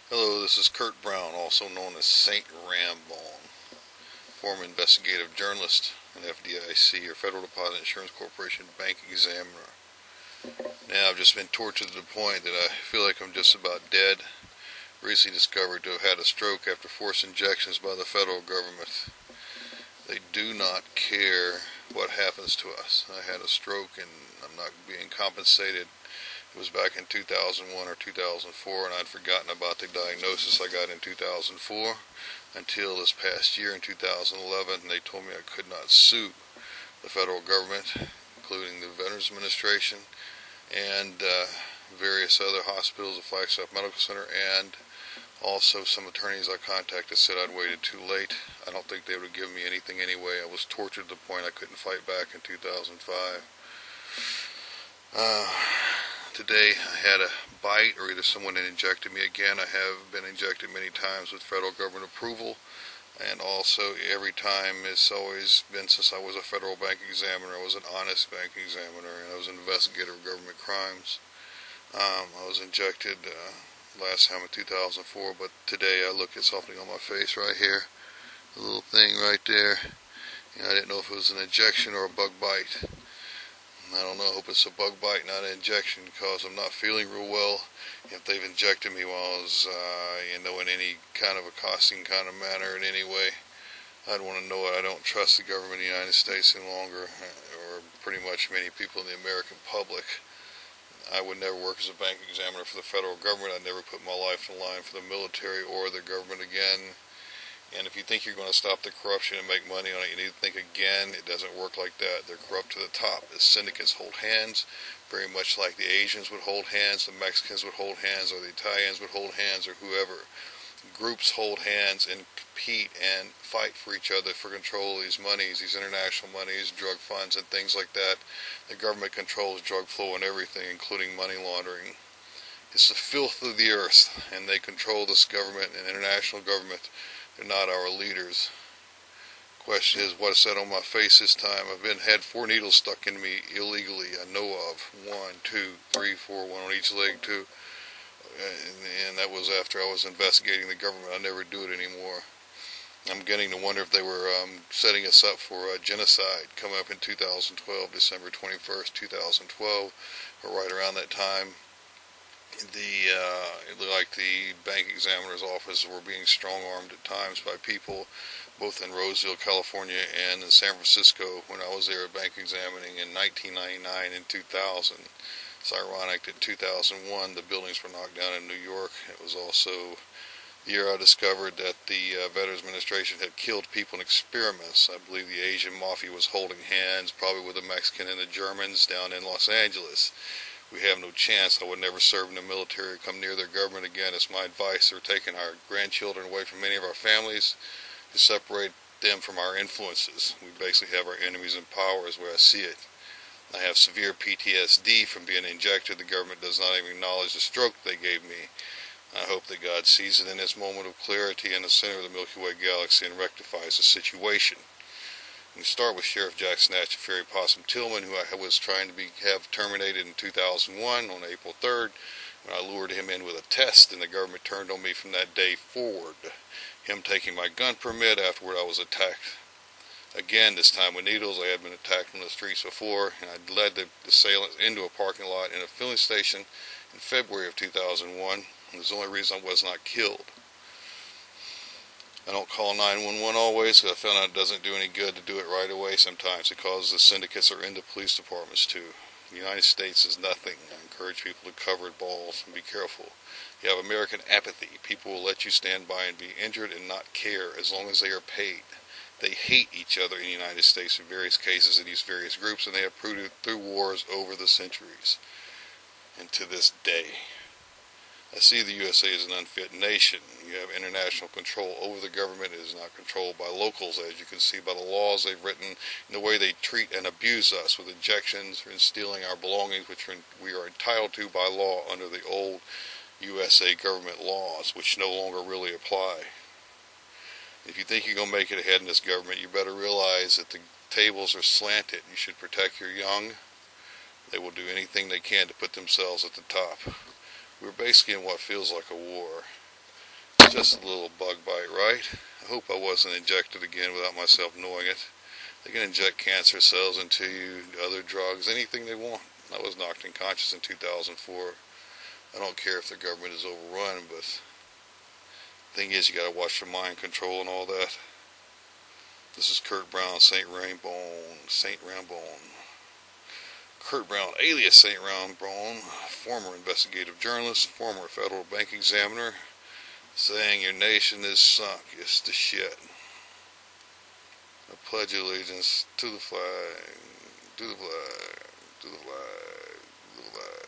Hello, this is Kurt Brown, also known as Saint Rambone, former investigative journalist, an FDIC or Federal Deposit Insurance Corporation bank examiner. Now I've just been tortured to the point that I feel like I'm just about dead. Recently discovered to have had a stroke after forced injections by the federal government. They do not care what happens to us. I had a stroke and I'm not being compensated. It was back in 2001 or 2004, and I'd forgotten about the diagnosis I got in 2004 until this past year in 2011. They told me I could not sue the federal government, including the Veterans Administration and various other hospitals, the Flagstaff Medical Center, and also some attorneys I contacted said I'd waited too late. I don't think they would have given me anything anyway. I was tortured to the point I couldn't fight back in 2005. Today I had a bite, or either someone had injected me again. I have been injected many times with federal government approval, and also every time it's always been since I was a federal bank examiner. I was an honest bank examiner, and I was an investigator of government crimes. I was injected last time in 2004, but today I look at something on my face right here, a little thing right there. I didn't know if it was an injection or a bug bite. I don't know, I hope it's a bug bite, not an injection, because I'm not feeling real well. If they've injected me while I was, in any kind of accosting kind of manner in any way, I'd want to know it. I don't trust the government of the United States any longer, or pretty much many people in the American public. I would never work as a bank examiner for the federal government. I'd never put my life in line for the military or the government again. And if you think you're going to stop the corruption and make money on it, you need to think again. It doesn't work like that. They're corrupt to the top. The syndicates hold hands, very much like the Asians would hold hands, the Mexicans would hold hands, or the Italians would hold hands, or whoever. Groups hold hands and compete and fight for each other for control of these monies, these international monies, drug funds, and things like that. The government controls drug flow and everything, including money laundering. It's the filth of the earth, and they control this government and international government. They're not our leaders. Question is, what's that on my face this time? I've had 4 needles stuck in me illegally, I know of. 1, 2, 3, 4, 1 on each leg, too. And that was after I was investigating the government. I never do it anymore. I'm getting to wonder if they were setting us up for genocide coming up in 2012, December 21st, 2012, or right around that time. It looked like the bank examiner's office were being strong-armed at times by people both in Roseville, California, and in San Francisco when I was there bank examining in 1999 and 2000. It's ironic that in 2001 the buildings were knocked down in New York. It was also the year I discovered that the Veterans Administration had killed people in experiments. I believe the Asian Mafia was holding hands, probably with the Mexican and the Germans down in Los Angeles. We have no chance. I would never serve in the military or come near their government again. It's my advice. They're taking our grandchildren away from many of our families to separate them from our influences. We basically have our enemies in power, is the way I see it. I have severe PTSD from being injected. The government does not even acknowledge the stroke they gave me. I hope that God sees it in this moment of clarity in the center of the Milky Way galaxy and rectifies the situation. We start with Sheriff Jack Snatch and Fairy Possum Tillman, who I was trying to have terminated in 2001 on April 3rd, when I lured him in with a test, and the government turned on me from that day forward. Him taking my gun permit. Afterward, I was attacked again, this time with needles. I had been attacked on the streets before, and I led the assailants into a parking lot in a filling station in February of 2001. It was the only reason I was not killed. I don't call 911 always, because I found out it doesn't do any good to do it right away sometimes, because the syndicates are into police departments too. The United States is nothing. I encourage people to cover balls and be careful. You have American apathy. People will let you stand by and be injured and not care as long as they are paid. They hate each other in the United States in various cases in these various groups, and they have proved it through wars over the centuries and to this day. I see the USA as an unfit nation. You have international control over the government. It is not controlled by locals, as you can see by the laws they've written and the way they treat and abuse us with injections and stealing our belongings, which we are entitled to by law under the old USA government laws, which no longer really apply. If you think you're going to make it ahead in this government, you better realize that the tables are slanted. You should protect your young. They will do anything they can to put themselves at the top. We're basically in what feels like a war. Just a little bug bite, right? I hope I wasn't injected again without myself knowing it. They can inject cancer cells into you, other drugs, anything they want. I was knocked unconscious in 2004. I don't care if the government is overrun, but the thing is, you gotta watch your mind control and all that. This is Kurt Brown, St. Rambone. Kurt Brown, alias St. Rambone, former investigative journalist, former federal bank examiner, saying your nation is sunk. It's the shit. I pledge allegiance to the flag, to the flag, to the flag, to the flag.